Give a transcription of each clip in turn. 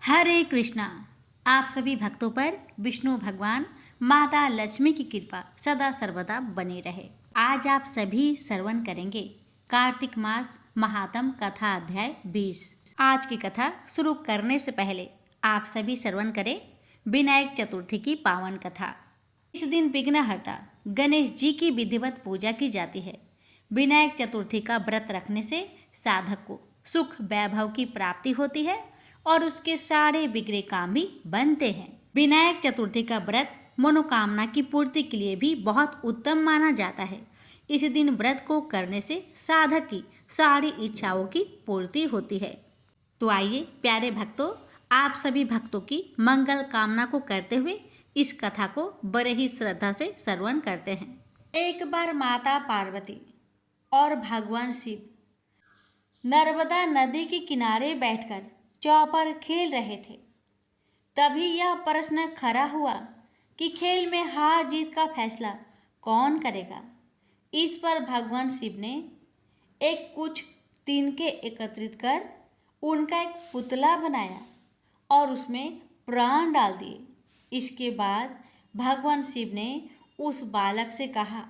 हरे कृष्णा। आप सभी भक्तों पर विष्णु भगवान माता लक्ष्मी की कृपा सदा सर्वदा बनी रहे। आज आप सभी श्रवण करेंगे कार्तिक मास महात्म कथा अध्याय 20। आज की कथा शुरू करने से पहले आप सभी श्रवण करें विनायक चतुर्थी की पावन कथा। इस दिन विघ्नहर्ता गणेश जी की विधिवत पूजा की जाती है। विनायक चतुर्थी का व्रत रखने से साधक को सुख वैभव की प्राप्ति होती है और उसके सारे बिगड़े काम भी बनते हैं। विनायक चतुर्थी का व्रत मनोकामना की पूर्ति के लिए भी बहुत उत्तम माना जाता है। इस दिन व्रत को करने से साधक की सारी इच्छाओं की पूर्ति होती है। तो आइए प्यारे भक्तों, आप सभी भक्तों की मंगल कामना को करते हुए इस कथा को बड़े ही श्रद्धा से श्रवण करते हैं। एक बार माता पार्वती और भगवान शिव नर्मदा नदी के किनारे बैठकर चौपर खेल रहे थे। तभी यह प्रश्न खड़ा हुआ कि खेल में हार जीत का फैसला कौन करेगा। इस पर भगवान शिव ने एक कुछ तिनके एकत्रित कर उनका एक पुतला बनाया और उसमें प्राण डाल दिए। इसके बाद भगवान शिव ने उस बालक से कहा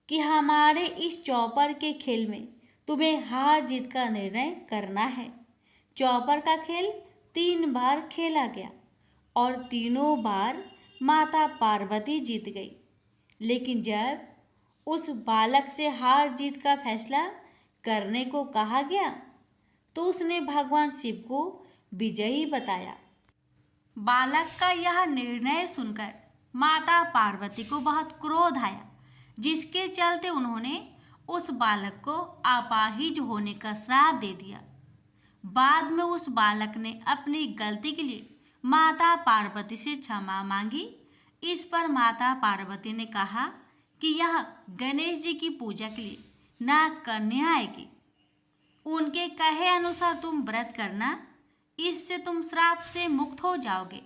कि हमारे इस चौपर के खेल में तुम्हें हार जीत का निर्णय करना है। चौपर का खेल 3 बार खेला गया और तीनों बार माता पार्वती जीत गई। लेकिन जब उस बालक से हार जीत का फैसला करने को कहा गया तो उसने भगवान शिव को विजयी बताया। बालक का यह निर्णय सुनकर माता पार्वती को बहुत क्रोध आया, जिसके चलते उन्होंने उस बालक को अपाहिज होने का श्राप दे दिया। बाद में उस बालक ने अपनी गलती के लिए माता पार्वती से क्षमा मांगी। इस पर माता पार्वती ने कहा कि यह गणेश जी की पूजा के लिए नाग कन्या आएगी। उनके कहे अनुसार तुम व्रत करना, इससे तुम श्राप से मुक्त हो जाओगे।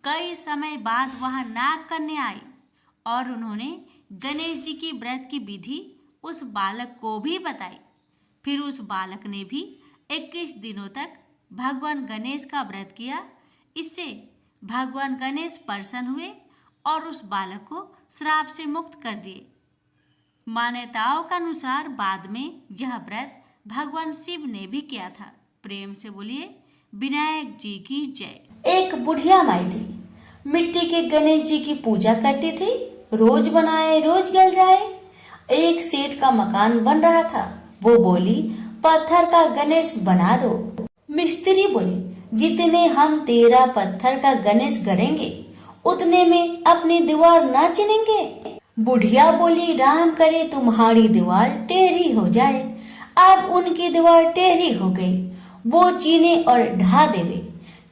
कई समय बाद वह नाग कन्या आई और उन्होंने गणेश जी की व्रत की विधि उस बालक को भी बताई। फिर उस बालक ने भी 21 दिनों तक भगवान गणेश का व्रत किया। इससे भगवान गणेश प्रसन्न हुए और उस बालक को श्राप से मुक्त कर दिए। मान्यताओं के अनुसार बाद में यह व्रत भगवान शिव ने भी किया था। प्रेम से बोलिए विनायक जी की जय। एक बुढ़िया माई थी, मिट्टी के गणेश जी की पूजा करती थी। रोज बनाए रोज गल जाए। एक सेठ का मकान बन रहा था। वो बोली, पत्थर का गणेश बना दो। मिस्त्री बोले, जितने हम तेरा पत्थर का गणेश करेंगे उतने में अपनी दीवार ना चिनेंगे। बुढ़िया बोली, राम करे तुम्हारी दीवार टेढ़ी हो जाए। अब उनकी दीवार टेढ़ी हो गई। वो चीने और ढा देवे,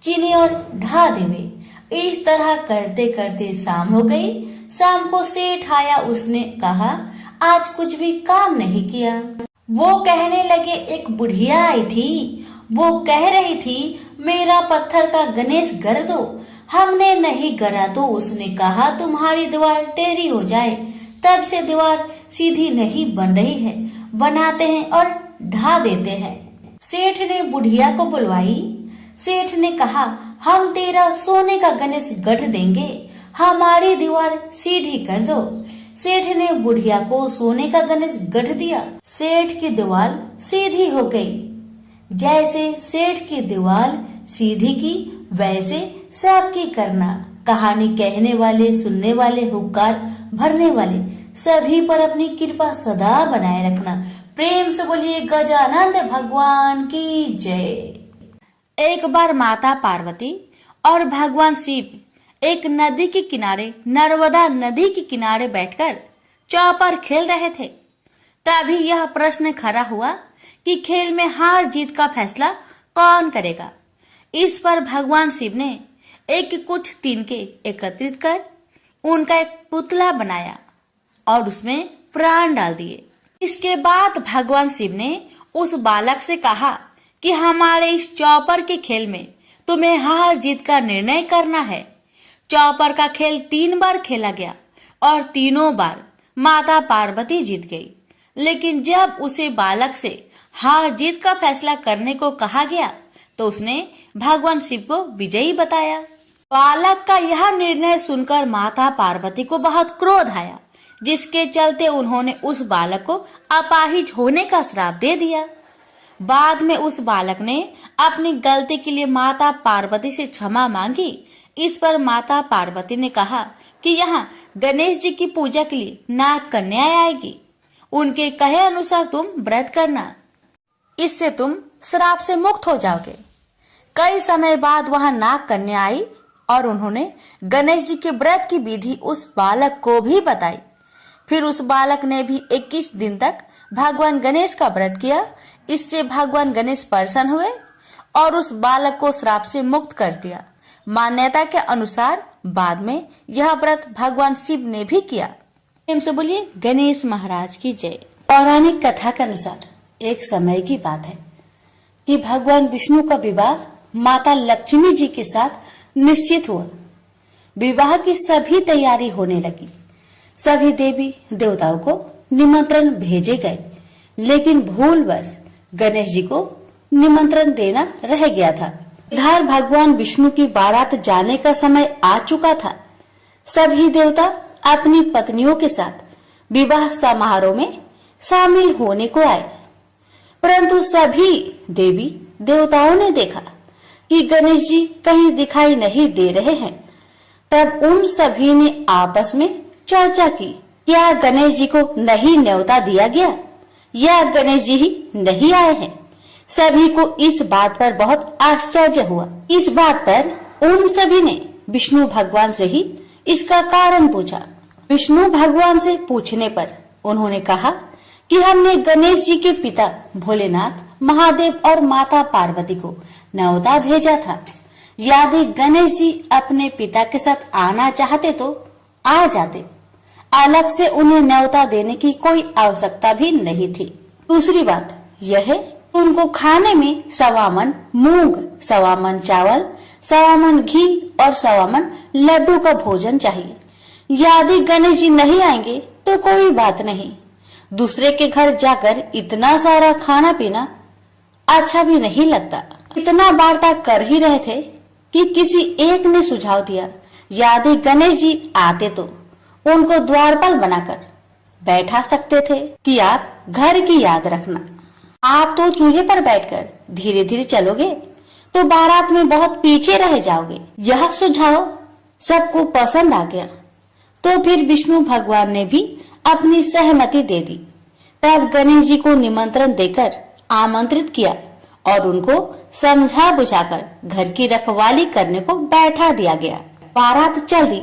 चीने और ढा देवे। इस तरह करते करते शाम हो गई। शाम को सेठ आया। उसने कहा, आज कुछ भी काम नहीं किया। वो कहने लगे, एक बुढ़िया आई थी, वो कह रही थी मेरा पत्थर का गणेश गर दो। हमने नहीं गरा तो उसने कहा तुम्हारी दीवार टेढ़ी हो जाए। तब से दीवार सीधी नहीं बन रही है। बनाते हैं और ढा देते हैं। सेठ ने बुढ़िया को बुलवाई। सेठ ने कहा, हम तेरा सोने का गणेश गढ़ देंगे, हमारी दीवार सीधी कर दो। सेठ ने बुढ़िया को सोने का गणेश गढ़ दिया। सेठ की दीवार सीधी हो गई। जैसे सेठ की दीवार सीधी की वैसे सबकी करना। कहानी कहने वाले, सुनने वाले, हुक्कार भरने वाले सभी पर अपनी कृपा सदा बनाए रखना। प्रेम से बोलिए गजानंद भगवान की जय। एक बार माता पार्वती और भगवान शिव एक नदी के किनारे, नर्मदा नदी के किनारे बैठकर चौपर खेल रहे थे। तभी यह प्रश्न खड़ा हुआ कि खेल में हार जीत का फैसला कौन करेगा। इस पर भगवान शिव ने एक कुछ तिनके एकत्रित कर उनका एक पुतला बनाया और उसमें प्राण डाल दिए। इसके बाद भगवान शिव ने उस बालक से कहा कि हमारे इस चौपर के खेल में तुम्हें हार जीत का निर्णय करना है। चौपर का खेल 3 बार खेला गया और तीनों बार माता पार्वती जीत गई। लेकिन जब उसे बालक से हार जीत का फैसला करने को कहा गया तो उसने भगवान शिव को विजयी बताया। बालक का यह निर्णय सुनकर माता पार्वती को बहुत क्रोध आया, जिसके चलते उन्होंने उस बालक को अपाहिज होने का श्राप दे दिया। बाद में उस बालक ने अपनी गलती के लिए माता पार्वती से क्षमा मांगी। इस पर माता पार्वती ने कहा कि यहाँ गणेश जी की पूजा के लिए नाग कन्या आएगी, उनके कहे अनुसार तुम व्रत करना, इससे तुम श्राप से मुक्त हो जाओगे। कई समय बाद वहां नाग कन्या आई और उन्होंने गणेश जी के व्रत की विधि उस बालक को भी बताई। फिर उस बालक ने भी 21 दिन तक भगवान गणेश का व्रत किया। इससे भगवान गणेश प्रसन्न हुए और उस बालक को श्राप से मुक्त कर दिया। मान्यता के अनुसार बाद में यह व्रत भगवान शिव ने भी किया। प्रेम से बोलिए गणेश महाराज की जय। पौराणिक कथा के अनुसार एक समय की बात है कि भगवान विष्णु का विवाह माता लक्ष्मी जी के साथ निश्चित हुआ। विवाह की सभी तैयारी होने लगी। सभी देवी देवताओं को निमंत्रण भेजे गए, लेकिन भूलवश गणेश जी को निमंत्रण देना रह गया था। इधर भगवान विष्णु की बारात जाने का समय आ चुका था। सभी देवता अपनी पत्नियों के साथ विवाह समारोह में शामिल होने को आए, परंतु सभी देवी देवताओं ने देखा कि गणेश जी कहीं दिखाई नहीं दे रहे हैं। तब उन सभी ने आपस में चर्चा की, क्या गणेश जी को नहीं न्योता दिया गया या गणेश जी ही नहीं आए हैं। सभी को इस बात पर बहुत आश्चर्य हुआ। इस बात पर उन सभी ने विष्णु भगवान से ही इसका कारण पूछा। विष्णु भगवान से पूछने पर उन्होंने कहा कि हमने गणेश जी के पिता भोलेनाथ, महादेव और माता पार्वती को न्योता भेजा था। यदि गणेश जी अपने पिता के साथ आना चाहते तो आ जाते, अलग से उन्हें न्योता देने की कोई आवश्यकता भी नहीं थी। दूसरी बात यह है, उनको खाने में 1.25 मन मूंग, 1.25 मन चावल, 1.25 मन घी और 1.25 मन लड्डू का भोजन चाहिए। यदि गणेश जी नहीं आएंगे तो कोई बात नहीं, दूसरे के घर जाकर इतना सारा खाना पीना अच्छा भी नहीं लगता। इतना वार्ता कर ही रहे थे कि किसी एक ने सुझाव दिया, यदि गणेश जी आते तो उनको द्वारपाल बनाकर बैठा सकते थे कि आप घर की याद रखना। आप तो चूहे पर बैठकर धीरे धीरे चलोगे तो बारात में बहुत पीछे रह जाओगे। यह सुझाव सबको पसंद आ गया, तो फिर विष्णु भगवान ने भी अपनी सहमति दे दी। तब गणेश जी को निमंत्रण देकर आमंत्रित किया और उनको समझा बुझाकर घर की रखवाली करने को बैठा दिया गया। बारात चल दी।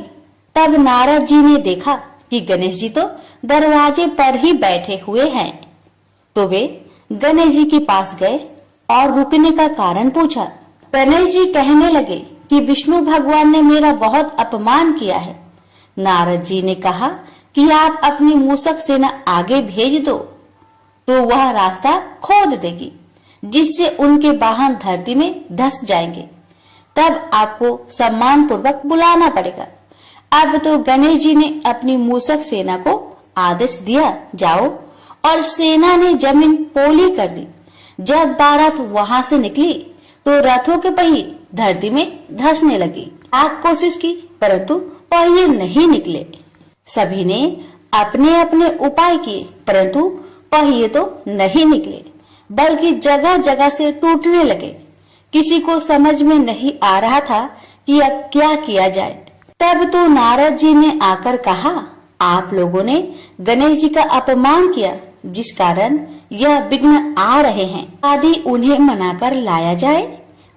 तब नारद जी ने देखा कि गणेश जी तो दरवाजे पर ही बैठे हुए हैं, तो वे गणेश जी के पास गए और रुकने का कारण पूछा। गणेश जी कहने लगे कि विष्णु भगवान ने मेरा बहुत अपमान किया है। नारद जी ने कहा कि आप अपनी मूषक सेना आगे भेज दो तो वह रास्ता खोद देगी, जिससे उनके वाहन धरती में धंस जाएंगे। तब आपको सम्मान पूर्वक बुलाना पड़ेगा। अब तो गणेश जी ने अपनी मूषक सेना को आदेश दिया, जाओ, और सेना ने जमीन पोली कर दी। जब बारात वहां से निकली तो रथों के पहिए धरती में धंसने लगी। आप कोशिश की परंतु पहिए नहीं निकले। सभी ने अपने अपने उपाय किए परंतु पहिए तो नहीं निकले, बल्कि जगह जगह से टूटने लगे। किसी को समझ में नहीं आ रहा था कि अब क्या किया जाए। तब तो नारद जी ने आकर कहा, आप लोगों ने गणेश जी का अपमान किया, जिस कारण यह विघ्न आ रहे हैं। यदि उन्हें मनाकर लाया जाए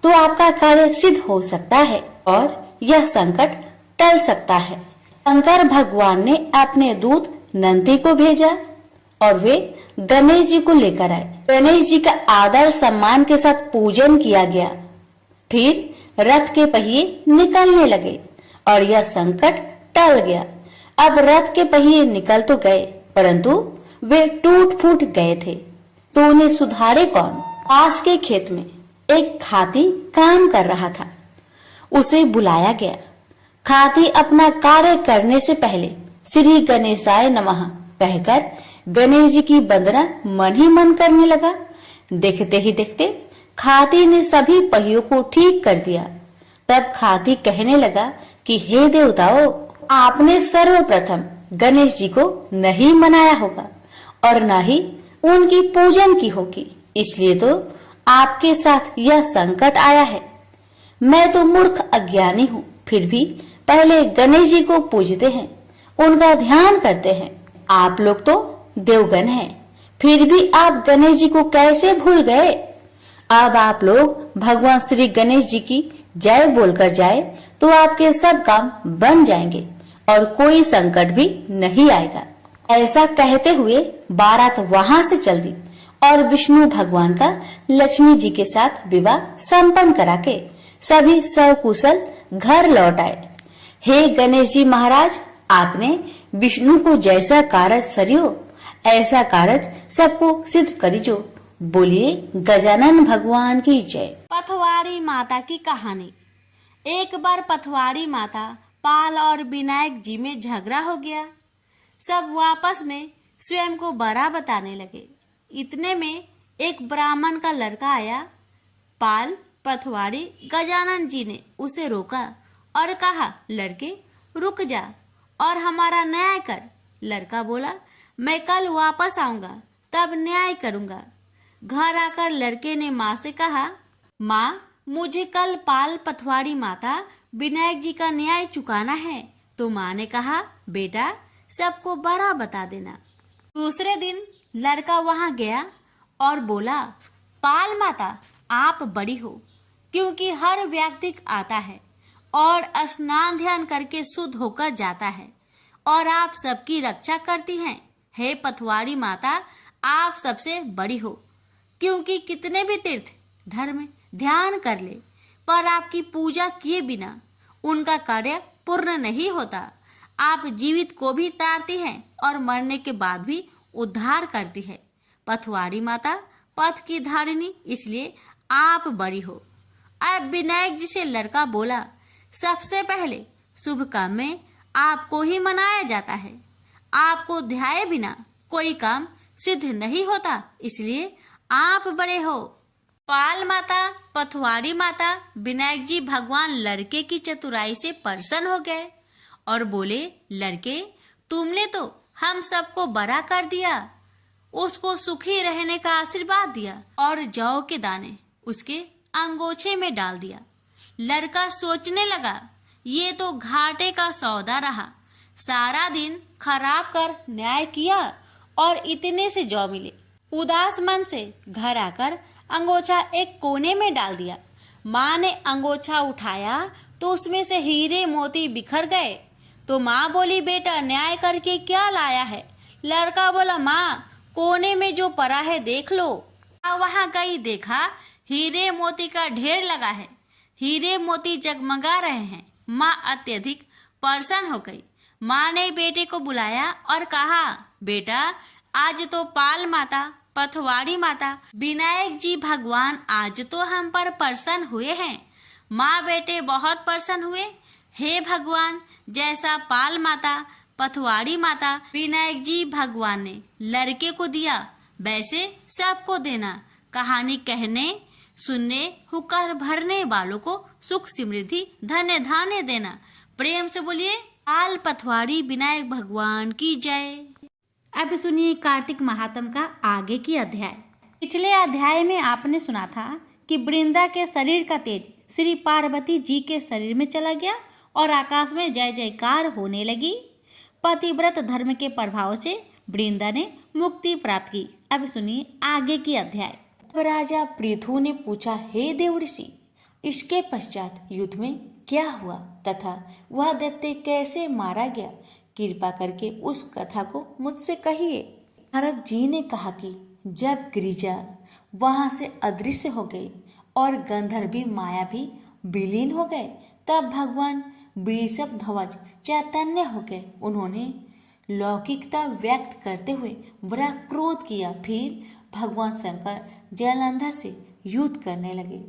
तो आपका कार्य सिद्ध हो सकता है और यह संकट टल सकता है। शंकर भगवान ने अपने दूत नंदी को भेजा और वे गणेश जी को लेकर आए। गणेश जी का आदर सम्मान के साथ पूजन किया गया। फिर रथ के पहिए निकलने लगे और यह संकट टल गया। अब रथ के पहिए निकल तो गए परंतु वे टूट फूट गए थे, तो उन्हें सुधारे कौन। पास के खेत में एक खाती काम कर रहा था। उसे बुलाया गया। खाती अपना कार्य करने से पहले श्री गणेशाय नमः कहकर गणेश जी की वंदना मन ही मन करने लगा। देखते ही देखते खाती ने सभी पहियों को ठीक कर दिया। तब खाती कहने लगा कि हे देवताओं, आपने सर्वप्रथम गणेश जी को नहीं मनाया होगा और न ही उनकी पूजन की होगी, इसलिए तो आपके साथ यह संकट आया है। मैं तो मूर्ख अज्ञानी हूँ, फिर भी पहले गणेश जी को पूजते हैं, उनका ध्यान करते हैं। आप लोग तो देवगण हैं, फिर भी आप गणेश जी को कैसे भूल गए? अब आप लोग भगवान श्री गणेश जी की जय बोलकर जाए तो आपके सब काम बन जाएंगे और कोई संकट भी नहीं आएगा। ऐसा कहते हुए बारात वहां से चल दी और विष्णु भगवान का लक्ष्मी जी के साथ विवाह संपन्न करा के सभी सकुशल घर लौट आए। हे गणेश जी महाराज, आपने विष्णु को जैसा कारज सरियो, ऐसा कारज सबको सिद्ध करिजो। बोलिए गजानन भगवान की जय। पथवारी माता की कहानी। एक बार पथवारी माता पाल और विनायक जी में झगड़ा हो गया। सब आपस में स्वयं को बड़ा बताने लगे। इतने में एक ब्राह्मण का लड़का आया। पाल, पथवारी, गजानन जी ने उसे रोका और कहा, लड़के रुक जा और हमारा न्याय कर। लड़का बोला, मैं कल वापस आऊंगा, तब न्याय करूंगा। घर आकर लड़के ने माँ से कहा, माँ, मुझे कल पाल, पथवारी माता, विनायक जी का न्याय चुकाना है। तो माँ ने कहा, बेटा सबको बड़ा बता देना। दूसरे दिन लड़का वहां गया और बोला, पाल माता, आप बड़ी हो, क्योंकि हर व्यक्ति आता है और स्नान ध्यान करके शुद्ध होकर जाता है और आप सबकी रक्षा करती हैं। हे पथवारी माता, आप सबसे बड़ी हो, क्योंकि कितने भी तीर्थ धर्म ध्यान कर ले पर आपकी पूजा किए बिना उनका कार्य पूर्ण नहीं होता। आप जीवित को भी तारती हैं और मरने के बाद भी उद्धार करती है। पथवारी माता पथ की धारिणी, इसलिए आप बड़ी हो। अब विनायक जी से लड़का बोला, सबसे पहले शुभ काम में आपको ही मनाया जाता है। आपको ध्याए बिना कोई काम सिद्ध नहीं होता, इसलिए आप बड़े हो। पाल माता, पथवारी माता, विनायक जी भगवान लड़के की चतुराई से प्रसन्न हो गए और बोले, लड़के तुमने तो हम सबको बड़ा कर दिया, उसको सुखी रहने का आशीर्वाद दिया और जौ के दाने उसके अंगोछे में डाल दिया। लड़का सोचने लगा, ये तो घाटे का सौदा रहा। सारा दिन खराब कर न्याय किया और इतने से जौ मिले। उदास मन से घर आकर अंगोछा एक कोने में डाल दिया। माँ ने अंगोछा उठाया तो उसमें से हीरे मोती बिखर गए। तो माँ बोली, बेटा न्याय करके क्या लाया है? लड़का बोला, माँ कोने में जो पड़ा है देख लो। वहां गई, देखा हीरे मोती का ढेर लगा है, हीरे मोती जगमगा रहे हैं। माँ अत्यधिक प्रसन्न हो गई। माँ ने बेटे को बुलाया और कहा, बेटा आज तो पाल माता, पथवारी माता, विनायक जी भगवान आज तो हम पर प्रसन्न हुए हैं। माँ बेटे बहुत प्रसन्न हुए। हे भगवान, जैसा पाल माता, पथवारी माता, विनायक जी भगवान ने लड़के को दिया, वैसे सबको देना। कहानी कहने, सुनने, हुक्कर भरने वालों को सुख समृद्धि धन्य धान्य देना। प्रेम से बोलिए पाल, पथवारी, विनायक भगवान की जय। अब सुनिए कार्तिक महात्म का आगे की अध्याय। पिछले अध्याय में आपने सुना था कि वृंदा के शरीर का तेज श्री पार्वती जी के शरीर में चला गया और आकाश में जय जयकार होने लगी। पतिव्रत धर्म के प्रभाव से वृंदा ने मुक्ति प्राप्त की। अब सुनिए आगे की अध्याय। राजा पृथु ने पूछा, हे देवर्षि, इसके पश्चात युद्ध में क्या हुआ तथा वह दैत्य कैसे मारा गया? कृपा करके उस कथा को मुझसे कहिए। नारद जी ने कहा कि जब गिरिजा वहां से अदृश्य हो गई और गंधर्वी माया भी विलीन हो गए, तब भगवान वृषभ ध्वज चैतन्य हो गए। उन्होंने लौकिकता व्यक्त करते हुए बड़ा क्रोध किया। फिर भगवान शंकर जलंधर से युद्ध करने लगे।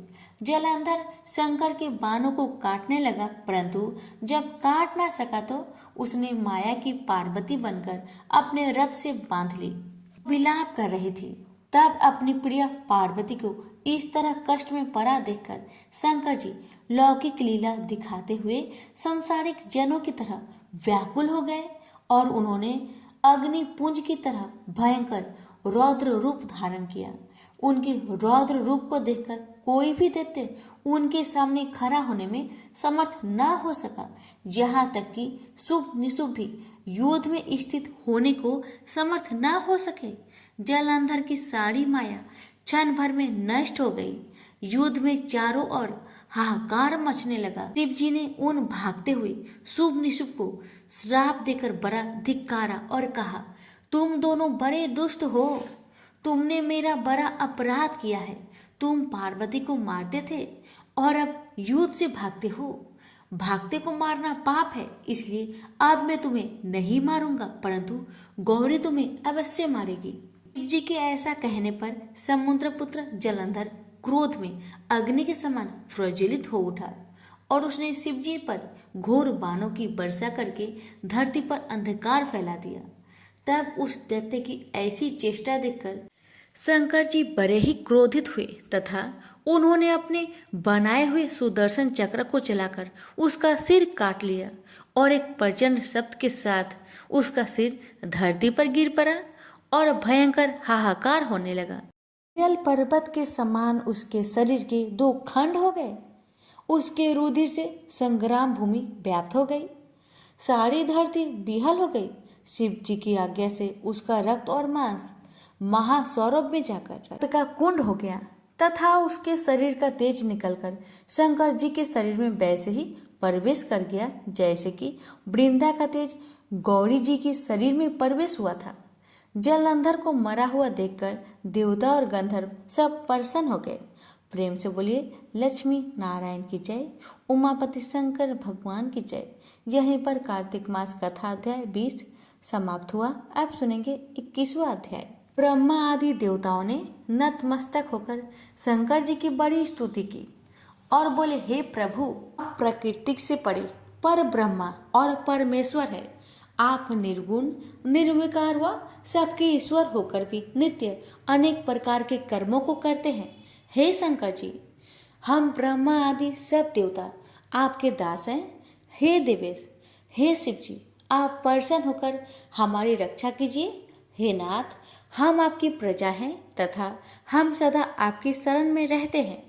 जलंधर शंकर के बाणों को काटने लगा, परंतु जब काट ना सका तो उसने माया की पार्वती बनकर अपने रथ से बांध ली। विलाप कर रही थी, तब अपनी प्रिय पार्वती को इस तरह कष्ट में पड़ा देखकर शंकर जी लौकिक लीला दिखाते हुए संसारिक जनों की तरह व्याकुल हो गए और उन्होंने अग्नि पुंज की तरह भयंकर रौद्र रूप धारण किया। उनके रौद्र रूप को देखकर कोई भी दैत्य उनके सामने खड़ा होने में समर्थ न हो सका। यहाँ तक कि शुभ निशुभ भी युद्ध में स्थित होने को समर्थ न हो सके। जलंधर की सारी माया क्षण भर में नष्ट हो गई। युद्ध में चारों ओर हाहाकार मचने लगा। शिव जी ने उन भागते हुए शुभ निशुभ को श्राप देकर बड़ा धिक्कारा और कहा, तुम दोनों बड़े दुष्ट हो, तुमने मेरा बड़ा अपराध किया है। तुम पार्वती को मारते थे और अब युद्ध से भागते हो। भागते को मारना पाप है, इसलिए अब मैं तुम्हें नहीं मारूंगा, परंतु गौरी तुम्हें अवश्य मारेगी। शिव जी के ऐसा कहने पर समुद्रपुत्र जलंधर क्रोध में अग्नि के समान प्रज्वलित हो उठा और उसने शिव जी पर घोर बाणों की वर्षा करके धरती पर अंधकार फैला दिया। तब उस दैत्य की ऐसी चेष्टा देखकर शंकर जी बड़े ही क्रोधित हुए तथा उन्होंने अपने बनाए हुए सुदर्शन चक्र को चलाकर उसका सिर काट लिया और एक प्रचंड शब्द के साथ उसका सिर धरती पर गिर पड़ा और भयंकर हाहाकार होने लगा। जल पर्वत के समान उसके शरीर के दो खंड हो गए। उसके रुधिर से संग्राम भूमि व्याप्त हो गई। सारी धरती बिहल हो गई। शिव जी की आज्ञा से उसका रक्त और मांस महासौरभ में जाकर रक्त का कुंड हो गया तथा उसके शरीर का तेज निकलकर शंकर जी के शरीर में वैसे ही प्रवेश कर गया जैसे कि वृंदा का तेज गौरी जी के शरीर में प्रवेश हुआ था। जलंधर को मरा हुआ देखकर देवता और गंधर्व सब प्रसन्न हो गए। प्रेम से बोलिए लक्ष्मी नारायण की जय, उमापति शंकर भगवान की जय। यहीं पर कार्तिक मास कथा अध्याय 20 समाप्त हुआ। अब सुनेंगे 21वां अध्याय। ब्रह्मा आदि देवताओं ने नतमस्तक होकर शंकर जी की बड़ी स्तुति की और बोले, हे प्रभु, प्रकृति से परे पर ब्रह्मा और परमेश्वर है। आप निर्गुण निर्विकार व सबके ईश्वर होकर भी नित्य अनेक प्रकार के कर्मों को करते हैं। हे शंकर जी, हम ब्रह्मा आदि सब देवता आपके दास हैं। हे देवेश, हे शिव जी, आप प्रसन्न होकर हमारी रक्षा कीजिए। हे नाथ, हम आपकी प्रजा हैं तथा हम सदा आपकी शरण में रहते हैं।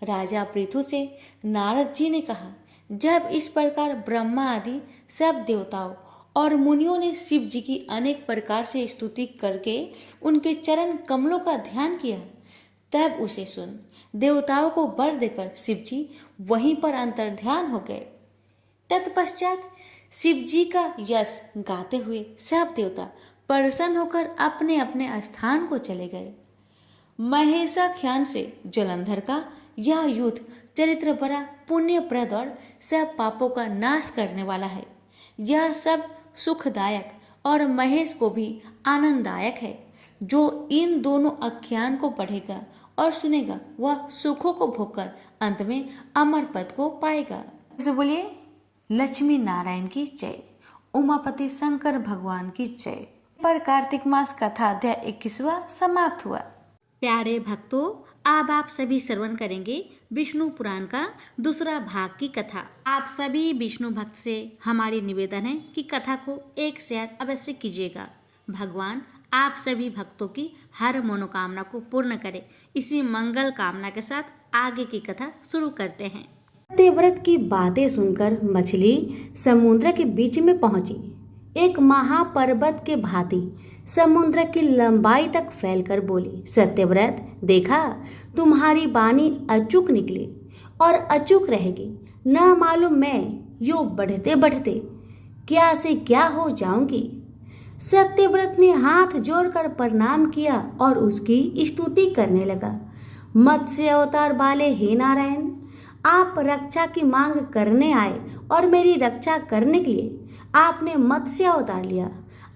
राजा पृथु से नारद जी ने कहा, जब इस प्रकार ब्रह्मा आदि सब देवताओं और मुनियों ने शिव जी की अनेक प्रकार से स्तुति करके उनके चरण कमलों का ध्यान किया, तब उसे सुन देवताओं को वर देकर शिव जी वहीं पर अंतर्ध्यान हो गए। तत्पश्चात शिव जी का यश गाते हुए सब देवता प्रसन्न होकर अपने अपने स्थान को चले गए। महेशाख्यान से जलंधर का यह युद्ध चरित्र बड़ा पुण्यप्रद और सब पापों का नाश करने वाला है। यह सब सुखदायक और महेश को भी आनंददायक है। जो इन दोनों आख्यान को पढ़ेगा और सुनेगा वह सुखों को भोगकर अंत में अमर पद को पाएगा। तो बोलिए लक्ष्मी नारायण की जय, उमापति शंकर भगवान की जय। पर कार्तिक मास कथा अध्याय 21वां समाप्त हुआ। प्यारे भक्तों, अब आप सभी श्रवण करेंगे विष्णु पुराण का दूसरा भाग की कथा। आप सभी विष्णु भक्त से हमारी निवेदन है कि कथा को एक शेयर अवश्य कीजिएगा। भगवान आप सभी भक्तों की हर मनोकामना को पूर्ण करे। इसी मंगल कामना के साथ आगे की कथा शुरू करते हैं। सत्यव्रत की बातें सुनकर मछली समुद्र के बीच में पहुंची। एक महापर्वत के भांति समुद्र की लंबाई तक फैलकर बोली, सत्यव्रत, देखा, तुम्हारी वाणी अचूक निकली और अचूक रहेगी। न मालूम मैं यो बढ़ते बढ़ते क्या से क्या हो जाऊंगी। सत्यव्रत ने हाथ जोड़कर प्रणाम किया और उसकी स्तुति करने लगा। मत्स्य अवतार वाले हे नारायण, आप रक्षा की मांग करने आए और मेरी रक्षा करने के लिए आपने मत्स्य अवतार लिया।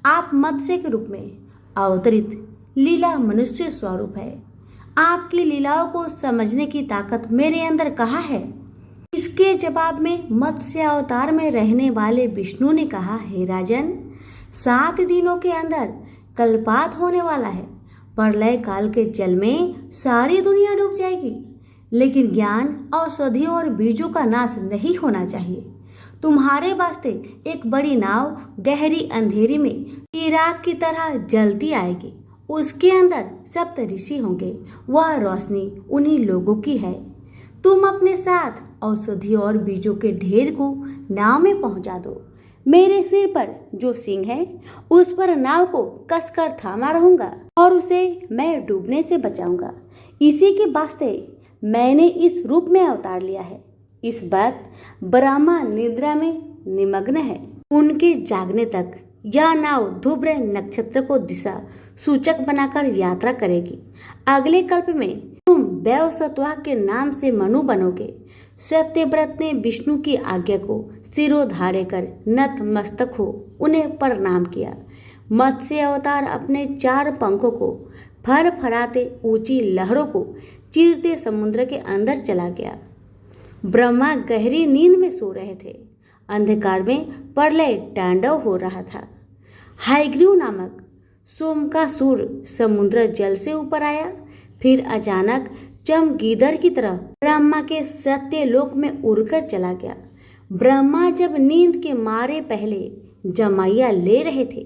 आप मत्स्य के रूप में अवतरित लीला मनुष्य स्वरूप है। आपकी लीलाओं को समझने की ताकत मेरे अंदर कहाँ है? इसके जवाब में मत्स्य अवतार में रहने वाले विष्णु ने कहा, हे राजन, 7 दिनों के अंदर कल्पात होने वाला है। प्रलय काल के जल में सारी दुनिया डूब जाएगी, लेकिन ज्ञान, औषधियों और बीजों का नाश नहीं होना चाहिए। तुम्हारे वास्ते एक बड़ी नाव गहरी अंधेरी में चिराग की तरह जलती आएगी। उसके अंदर सप्त ऋषि होंगे। वह रोशनी उन्हीं लोगों की है। तुम अपने साथ औषधियों और बीजों के ढेर को नाव में पहुंचा दो। मेरे सिर पर जो सिंह है उस पर नाव को कसकर थामा रहूंगा और उसे मैं डूबने से बचाऊंगा। इसी के वास्ते मैंने इस रूप में अवतार लिया है। इस वक्त ब्रह्मा निद्रा में निमग्न है। उनके जागने तक यह नाव ध्रुव नक्षत्र को दिशा सूचक बनाकर यात्रा करेगी। अगले कल्प में तुम वैवस्वतः के नाम से मनु बनोगे। सत्यव्रत ने विष्णु की आज्ञा को सिरोधार्य कर नतमस्तक हो उन्हें प्रणाम किया। मत्स्य अवतार अपने 4 पंखों को फरफराते ऊंची लहरों को चीरते समुद्र के अंदर चला गया। ब्रह्मा गहरी नींद में सो रहे थे। अंधकार में प्रलय तांडव हो रहा था। हायग्रीव नामक सोमकासुर समुद्र जल से ऊपर आया, फिर अचानक चमगीदड़ की तरह ब्रह्मा के सत्यलोक में उड़कर चला गया। ब्रह्मा जब नींद के मारे पहले जमाइया ले रहे थे,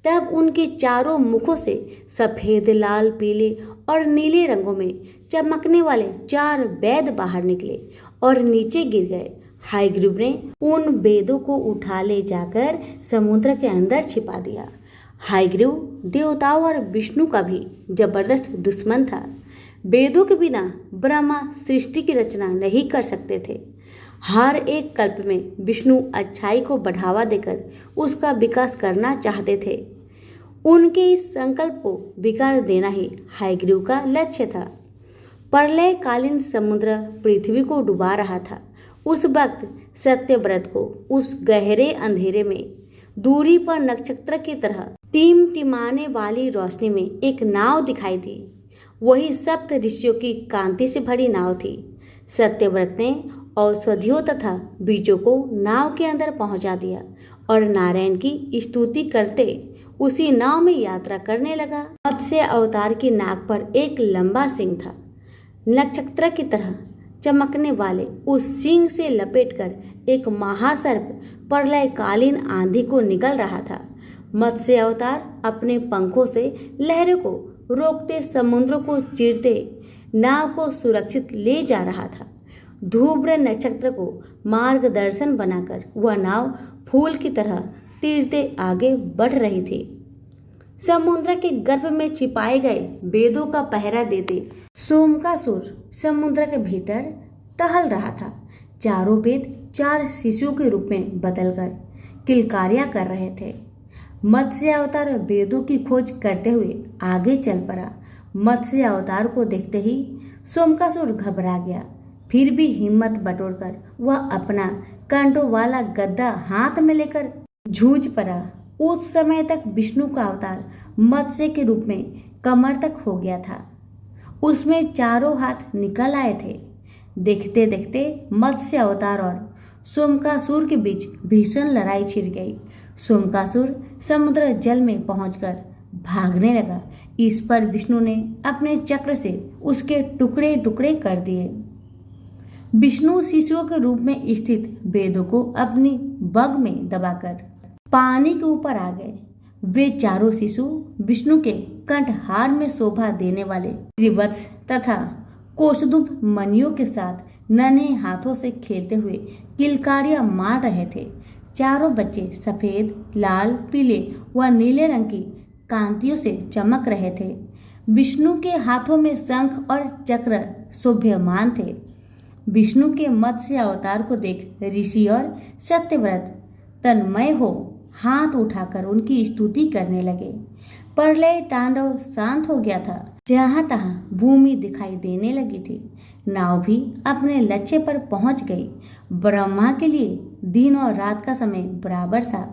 तब उनके चारों मुखों से सफेद, लाल, पीले और नीले रंगों में चमकने वाले 4 वेद बाहर निकले और नीचे गिर गए। हायग्रीव ने उन वेदों को उठा ले जाकर समुद्र के अंदर छिपा दिया। हायग्रीव देवताओं और विष्णु का भी जबरदस्त दुश्मन था। वेदों के बिना ब्रह्मा सृष्टि की रचना नहीं कर सकते थे। हर एक कल्प में विष्णु अच्छाई को बढ़ावा देकर उसका विकास करना चाहते थे। उनके इस संकल्प को विकार देना ही हायग्रीव का लक्ष्य था। प्रलयकालीन समुद्र पृथ्वी को डुबा रहा था। उस वक्त सत्यव्रत को उस गहरे अंधेरे में दूरी पर नक्षत्र की तरह टिमटिमाने वाली रोशनी में एक नाव दिखाई दी। वही सप्त ऋषियों की कांति से भरी नाव थी। सत्यव्रत ने औषधियों तथा बीजों को नाव के अंदर पहुंचा दिया और नारायण की स्तुति करते उसी नाव में यात्रा करने लगा। मत्स्य अवतार की नाक पर एक लंबा सिंह था। नक्षत्र की तरह चमकने वाले उस सिंह से लपेटकर एक महासर्प प्रलयकालीन आंधी को निगल रहा था। मत्स्य अवतार अपने पंखों से लहरों को रोकते समुद्र को चीरते नाव को सुरक्षित ले जा रहा था। ध्रुव नक्षत्र को मार्गदर्शन बनाकर वह नाव फूल की तरह तीरते आगे बढ़ रही थी। समुद्र के गर्भ में छिपाए गए वेदों का पहरा देते सोमकासुर समुद्र के भीतर टहल रहा था। चारों वेद 4 शिशुओं के रूप में बदलकर किलकारियां कर रहे थे। मत्स्य अवतार वेदों की खोज करते हुए आगे चल पड़ा। मत्स्य अवतार को देखते ही सोमकासुर घबरा गया। फिर भी हिम्मत बटोरकर वह अपना कांटों वाला गद्दा हाथ में लेकर जूझ पड़ा। उस समय तक विष्णु का अवतार मत्स्य के रूप में कमर तक हो गया था। उसमें चारों हाथ निकल आए थे। देखते देखते मत्स्य अवतार और सोमकासुर के बीच भीषण लड़ाई छिड़ गई। सोमकासुर समुद्र जल में पहुंचकर भागने लगा। इस पर विष्णु ने अपने चक्र से उसके टुकड़े टुकड़े कर दिए। विष्णु शिशुओं के रूप में स्थित वेदों को अपनी बग में दबाकर पानी के ऊपर आ गए। वे चारों शिशु विष्णु के कंठहार में शोभा देने वाले त्रिवत्स तथा कोषधुप मणियों के साथ नन्हे हाथों से खेलते हुए किलकारियां मार रहे थे। चारों बच्चे सफेद, लाल, पीले व नीले रंग की कांतियों से चमक रहे थे। विष्णु के हाथों में शंख और चक्र शोभ्यमान थे। विष्णु के मत्स्य अवतार को देख ऋषि और सत्यव्रत तन्मय हो हाथ उठाकर उनकी स्तुति करने लगे। प्रलय तांडव शांत हो गया था। जहां तहां भूमि दिखाई देने लगी थी। नाव भी अपने लक्ष्य पर पहुंच गई। ब्रह्मा के लिए दिन और रात का समय बराबर था।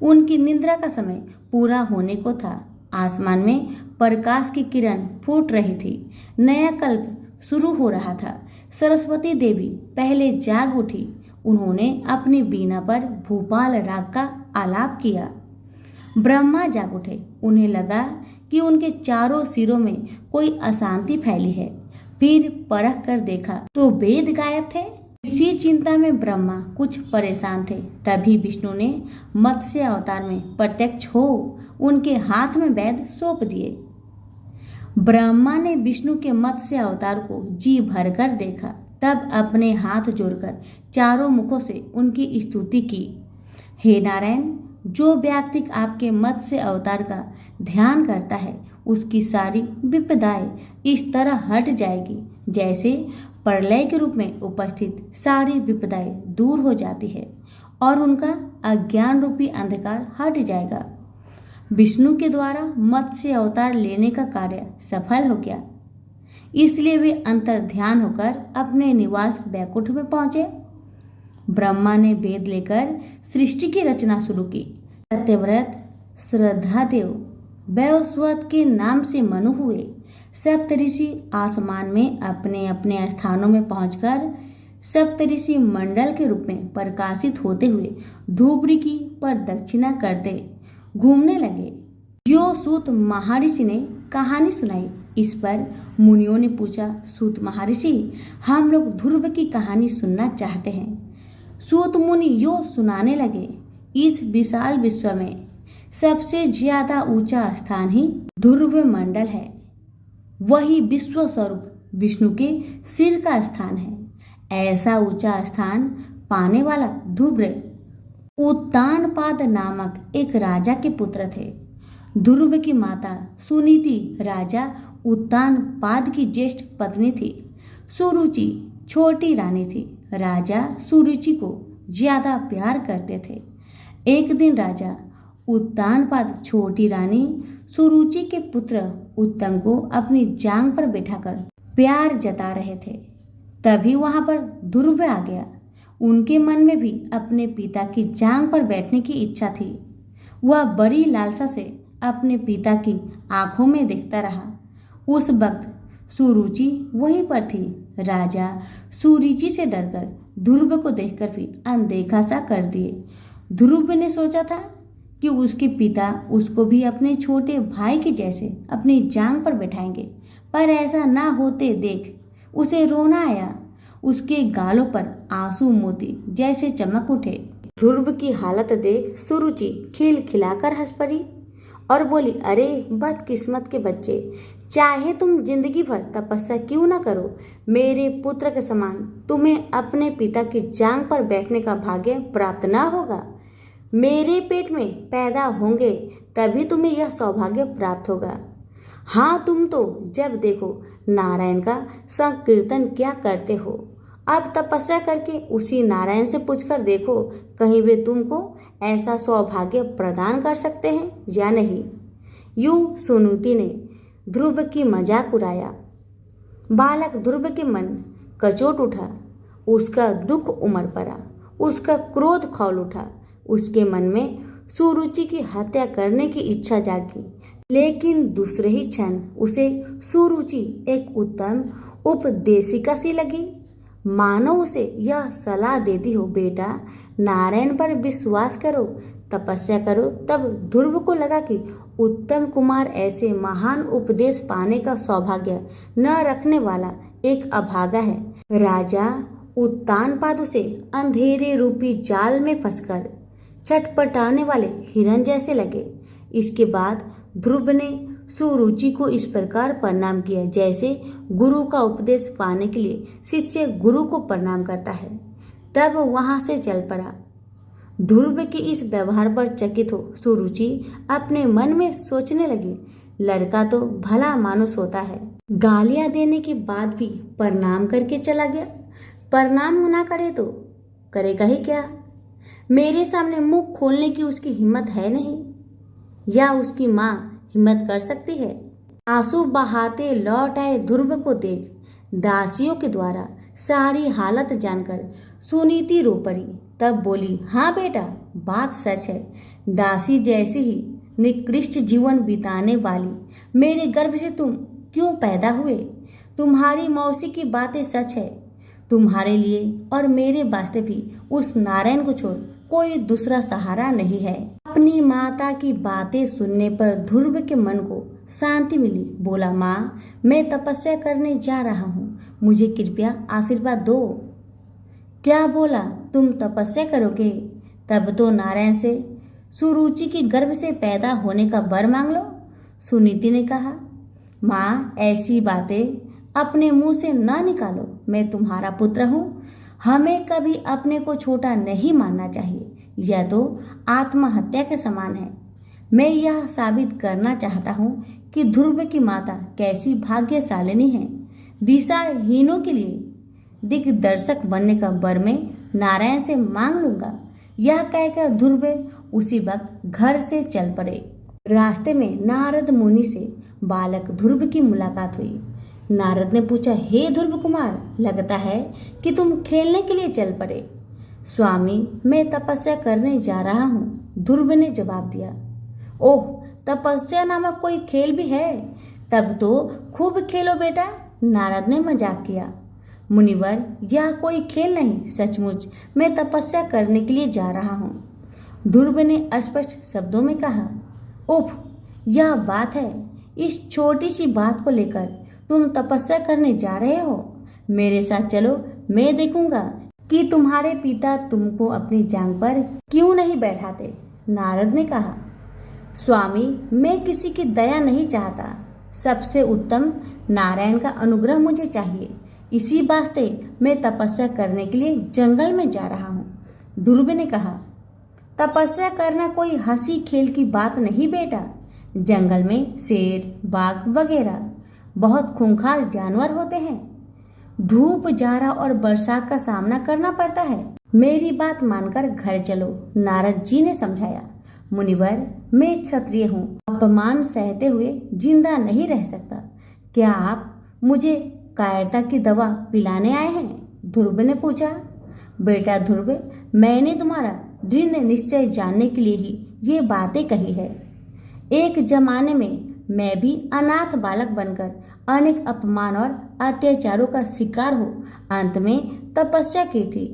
उनकी निद्रा का समय पूरा होने को था। आसमान में प्रकाश की किरण फूट रही थी। नया कल्प शुरू हो रहा था। सरस्वती देवी पहले जाग उठी। उन्होंने अपनी वीणा पर भूपाल राग का आलाप किया। ब्रह्मा जाग उठे। उन्हें लगा कि उनके चारों सिरों में कोई अशांति फैली है। फिर परख कर देखा तो वेद गायब थे। इसी चिंता में ब्रह्मा कुछ परेशान थे। तभी विष्णु ने मत्स्य अवतार में प्रत्यक्ष हो उनके हाथ में वेद सौंप दिए। ब्रह्मा ने विष्णु के मत्स्य अवतार को जी भरकर देखा, तब अपने हाथ जोड़कर चारों मुखों से उनकी स्तुति की। हे नारायण, जो व्यक्ति आपके मत्स्य अवतार का ध्यान करता है उसकी सारी विपदाएं इस तरह हट जाएगी जैसे प्रलय के रूप में उपस्थित सारी विपदाएं दूर हो जाती है और उनका अज्ञान रूपी अंधकार हट जाएगा। विष्णु के द्वारा मत्स्य अवतार लेने का कार्य सफल हो गया, इसलिए वे अंतर ध्यान होकर अपने निवास बैकुंठ में पहुंचे। ब्रह्मा ने वेद लेकर सृष्टि की रचना शुरू की। सत्यव्रत, श्रद्धादेव, वैवस्वत के नाम से मनु हुए। सप्तऋषि आसमान में अपने अपने स्थानों में पहुंचकर सप्तऋषि मंडल के रूप में प्रकाशित होते हुए धूपरी की प्रदक्षिणा करते घूमने लगे। यो सूत महर्षि ने कहानी सुनाई। इस पर मुनियों ने पूछा, सूत महर्षि, हम लोग ध्रुव की कहानी सुनना चाहते हैं। सूत मुनि यो सुनाने लगे, इस विशाल विश्व में सबसे ज्यादा ऊंचा स्थान ही ध्रुव मंडल है। वही विश्व स्वरूप विष्णु के सिर का स्थान है। ऐसा ऊंचा स्थान पाने वाला ध्रुव उत्तानपाद नामक एक राजा के पुत्र थे। ध्रुव की माता सुनीति राजा उत्तानपाद की ज्येष्ठ पत्नी थी। सुरुचि छोटी रानी थी। राजा सुरुचि को ज्यादा प्यार करते थे। एक दिन राजा उत्तानपाद छोटी रानी सुरुचि के पुत्र उत्तम को अपनी जांग पर बैठाकर प्यार जता रहे थे। तभी वहां पर ध्रुव आ गया। उनके मन में भी अपने पिता की जांग पर बैठने की इच्छा थी। वह बड़ी लालसा से अपने पिता की आंखों में देखता रहा। उस वक्त सुरुचि वहीं पर थी। राजा सुरुचि से डरकर ध्रुव को देखकर भी अनदेखा सा कर दिए। ध्रुव ने सोचा था कि उसके पिता उसको भी अपने छोटे भाई के जैसे अपनी जांग पर बैठाएंगे, पर ऐसा ना होते देख उसे रोना आया। उसके गालों पर आंसू मोती जैसे चमक उठे। ध्रुव की हालत देख सुरुचि खिलखिलाकर हंस पड़ी और बोली, अरे बदकिस्मत के बच्चे, चाहे तुम जिंदगी भर तपस्या क्यों ना करो, मेरे पुत्र के समान तुम्हें अपने पिता की जांग पर बैठने का भाग्य प्राप्त ना होगा। मेरे पेट में पैदा होंगे तभी तुम्हें यह सौभाग्य प्राप्त होगा। हाँ, तुम तो जब देखो नारायण का संकीर्तन क्या करते हो। अब तपस्या करके उसी नारायण से पूछकर देखो, कहीं वे तुमको ऐसा सौभाग्य प्रदान कर सकते हैं या नहीं। यूं सुनीति ने ध्रुव की मजाक उड़ाया। बालक ध्रुव के मन कचोट उठा। उसका दुख उमड़ पड़ा। उसका क्रोध खौल उठा। उसके मन में सुरुचि की हत्या करने की इच्छा जागी। लेकिन दूसरे ही क्षण उसे सुरुचि एक उत्तम उपदेशिका सी लगी। मानो उसे यह सलाह देती हो, बेटा नारायण पर विश्वास करो, तपस्या करो। तब ध्रुव को लगा कि उत्तम कुमार ऐसे महान उपदेश पाने का सौभाग्य न रखने वाला एक अभागा है। राजा उत्तानपाद उसे अंधेरे रूपी जाल में फंसकर छटपटाने वाले हिरन जैसे लगे। इसके बाद ध्रुव ने सुरुचि को इस प्रकार प्रणाम किया जैसे गुरु का उपदेश पाने के लिए शिष्य गुरु को प्रणाम करता है। तब वहां से चल पड़ा। ध्रुव के इस व्यवहार पर चकित हो सुरुचि अपने मन में सोचने लगी, लड़का तो भला मानुस होता है, गालियां देने के बाद भी प्रणाम करके चला गया। प्रणाम ना करे तो करेगा ही क्या। मेरे सामने मुंह खोलने की उसकी हिम्मत है नहीं, या उसकी माँ हिम्मत कर सकती है। आंसू बहाते लौट आए ध्रुव को देख दासियों के द्वारा सारी हालत जानकर सुनीति रो पड़ी। तब बोली, हाँ बेटा, बात सच है। दासी जैसी ही निकृष्ट जीवन बिताने वाली मेरे गर्भ से तुम क्यों पैदा हुए। तुम्हारी मौसी की बातें सच है। तुम्हारे लिए और मेरे वास्ते भी उस नारायण को छोड़ कोई दूसरा सहारा नहीं है। अपनी माता की बातें सुनने पर ध्रुव के मन को शांति मिली। बोला, माँ, मैं तपस्या करने जा रहा हूँ, मुझे कृपया आशीर्वाद दो। क्या बोला, तुम तपस्या करोगे? तब तो नारायण से सुरुचि की गर्भ से पैदा होने का वर मांग लो। सुनीति ने कहा, माँ, ऐसी बातें अपने मुंह से ना निकालो, मैं तुम्हारा पुत्र हूँ। हमें कभी अपने को छोटा नहीं मानना चाहिए, यह तो आत्महत्या के समान है। मैं यह साबित करना चाहता हूँ कि ध्रुव की माता कैसी भाग्यशालिनी है। दिशाहीनों के लिए दिग्दर्शक बनने का वर मैं नारायण से मांग लूंगा। यह कहकर ध्रुव उसी वक्त घर से चल पड़े। रास्ते में नारद मुनि से बालक ध्रुव की मुलाकात हुई। नारद ने पूछा, हे ध्रुव कुमार, लगता है कि तुम खेलने के लिए चल पड़े। स्वामी, मैं तपस्या करने जा रहा हूँ, ध्रुव ने जवाब दिया। ओह, तपस्या नामक कोई खेल भी है? तब तो खूब खेलो बेटा, नारद ने मजाक किया। मुनिवर, यह कोई खेल नहीं, सचमुच मैं तपस्या करने के लिए जा रहा हूँ, ध्रुव ने स्पष्ट शब्दों में कहा। उफ, यह बात है, इस छोटी सी बात को लेकर तुम तपस्या करने जा रहे हो? मेरे साथ चलो, मैं देखूंगा कि तुम्हारे पिता तुमको अपनी जांग पर क्यों नहीं बैठाते। नारद ने कहा, स्वामी, मैं किसी की दया नहीं चाहता, सबसे उत्तम नारायण का अनुग्रह मुझे चाहिए। इसी वास्ते मैं तपस्या करने के लिए जंगल में जा रहा हूँ, ध्रुव ने कहा। तपस्या करना कोई हंसी खेल की बात नहीं बेटा। जंगल में शेर, बाघ वगैरह बहुत खूंखार जानवर होते हैं। धूप, जाड़ा और बरसात का सामना करना पड़ता है। मेरी बात मानकर घर चलो, नारद जी ने समझाया। मुनिवर, मैं क्षत्रिय हूँ, अपमान सहते हुए जिंदा नहीं रह सकता। क्या आप मुझे कायरता की दवा पिलाने आए हैं? ध्रुव ने पूछा। बेटा ध्रुव, मैंने तुम्हारा दृढ़ निश्चय जानने के लिए ही ये बातें कही है। एक जमाने में मैं भी अनाथ बालक बनकर अनेक अपमान और अत्याचारों का शिकार हो अंत में तपस्या की थी।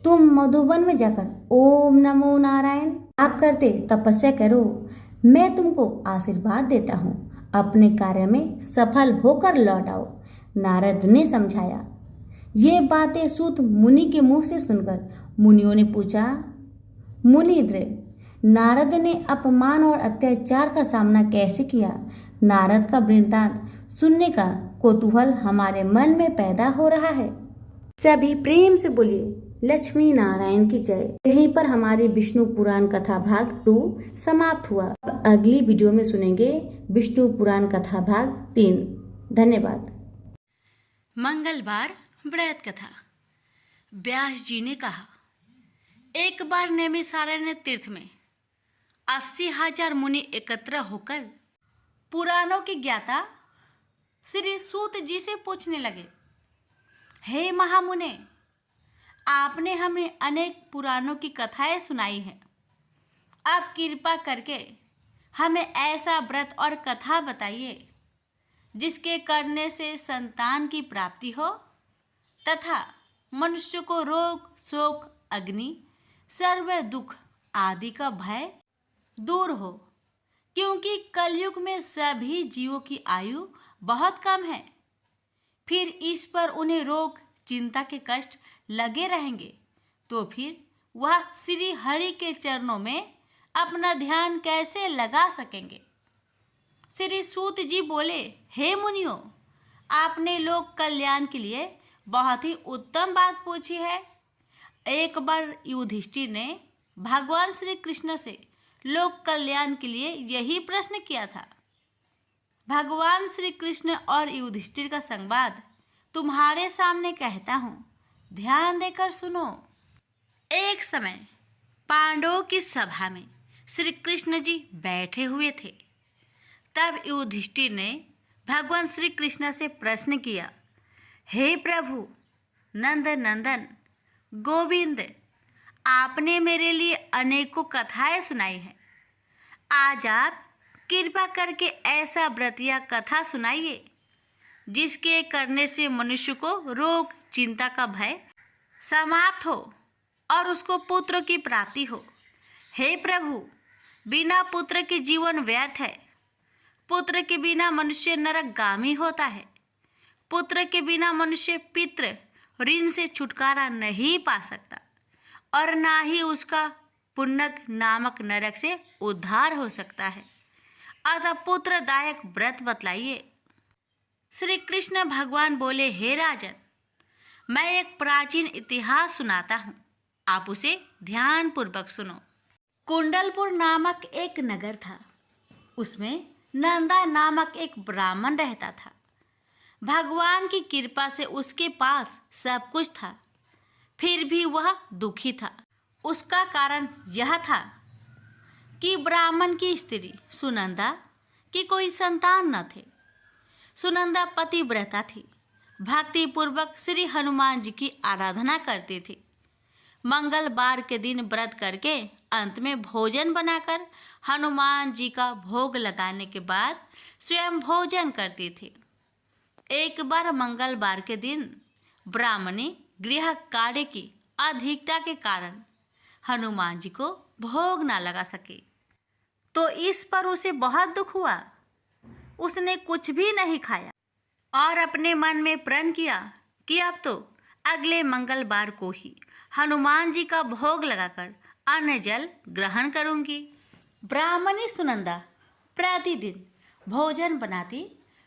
तुम मधुबन में जाकर ओम नमो नारायण आप करते तपस्या करो, मैं तुमको आशीर्वाद देता हूँ, अपने कार्य में सफल होकर लौट आओ, नारद ने समझाया। ये बातें सूत मुनि के मुंह से सुनकर मुनियों ने पूछा, मुनिद्र, नारद ने अपमान और अत्याचार का सामना कैसे किया? नारद का वृत्तांत सुनने का कौतूहल हमारे मन में पैदा हो रहा है। सभी प्रेम से बोलिए, लक्ष्मी नारायण की जय। यहीं पर हमारी विष्णु पुराण कथा भाग 2 समाप्त हुआ। अब अगली वीडियो में सुनेंगे विष्णु पुराण कथा भाग 3। धन्यवाद। मंगलवार व्रत कथा। व्यास जी ने कहा, एक बार नैमिषारण्य तीर्थ में 80,000 मुनि एकत्र होकर पुराणों के ज्ञाता श्री सूत जी से पूछने लगे, हे महामुने, आपने हमें अनेक पुराणों की कथाएं सुनाई हैं। आप कृपा करके हमें ऐसा व्रत और कथा बताइए जिसके करने से संतान की प्राप्ति हो तथा मनुष्य को रोग, शोक, अग्नि, सर्व दुख आदि का भय दूर हो, क्योंकि कलयुग में सभी जीवों की आयु बहुत कम है। फिर इस पर उन्हें रोग, चिंता के कष्ट लगे रहेंगे तो फिर वह श्री हरि के चरणों में अपना ध्यान कैसे लगा सकेंगे। श्री सूत जी बोले, हे मुनियों, आपने लोक कल्याण के लिए बहुत ही उत्तम बात पूछी है। एक बार युधिष्ठिर ने भगवान श्री कृष्ण से लोक कल्याण के लिए यही प्रश्न किया था। भगवान श्री कृष्ण और युधिष्ठिर का संवाद तुम्हारे सामने कहता हूँ, ध्यान देकर सुनो। एक समय पांडवों की सभा में श्री कृष्ण जी बैठे हुए थे। तब युधिष्ठिर ने भगवान श्री कृष्ण से प्रश्न किया, हे प्रभु, नंद नंदन, गोविंद, आपने मेरे लिए अनेकों कथाएं सुनाई हैं। आज आप कृपा करके ऐसा व्रत या कथा सुनाइए जिसके करने से मनुष्य को रोग, चिंता का भय समाप्त हो और उसको पुत्र की प्राप्ति हो। हे प्रभु, बिना पुत्र के जीवन व्यर्थ है। पुत्र के बिना मनुष्य नरकगामी होता है। पुत्र के बिना मनुष्य पितृ ऋण से छुटकारा नहीं पा सकता और ना ही उसका पुण्यक नामक नरक से उद्धार हो सकता है। अतः पुत्रदायक व्रत बतलाइए। श्री कृष्ण भगवान बोले, हे राजन, मैं एक प्राचीन इतिहास सुनाता हूँ, आप उसे ध्यान पूर्वक सुनो। कुंडलपुर नामक एक नगर था। उसमें नंदा नामक एक ब्राह्मण रहता था। भगवान की कृपा से उसके पास सब कुछ था, फिर भी वह दुखी था। उसका कारण यह था कि ब्राह्मण की स्त्री सुनंदा की कोई संतान न थे। सुनंदा पतिव्रता थी, भक्तिपूर्वक श्री हनुमान जी की आराधना करती थी। मंगलवार के दिन व्रत करके अंत में भोजन बनाकर हनुमान जी का भोग लगाने के बाद स्वयं भोजन करती थी। एक बार मंगलवार के दिन ब्राह्मणी गृह कार्य की अधिकता के कारण हनुमान जी को भोग ना लगा सके, तो इस पर उसे बहुत दुख हुआ। उसने कुछ भी नहीं खाया और अपने मन में प्रण किया कि अब तो अगले मंगलवार को ही हनुमान जी का भोग लगाकर अन्न जल ग्रहण करूंगी। ब्राह्मणी सुनंदा प्रतिदिन भोजन बनाती,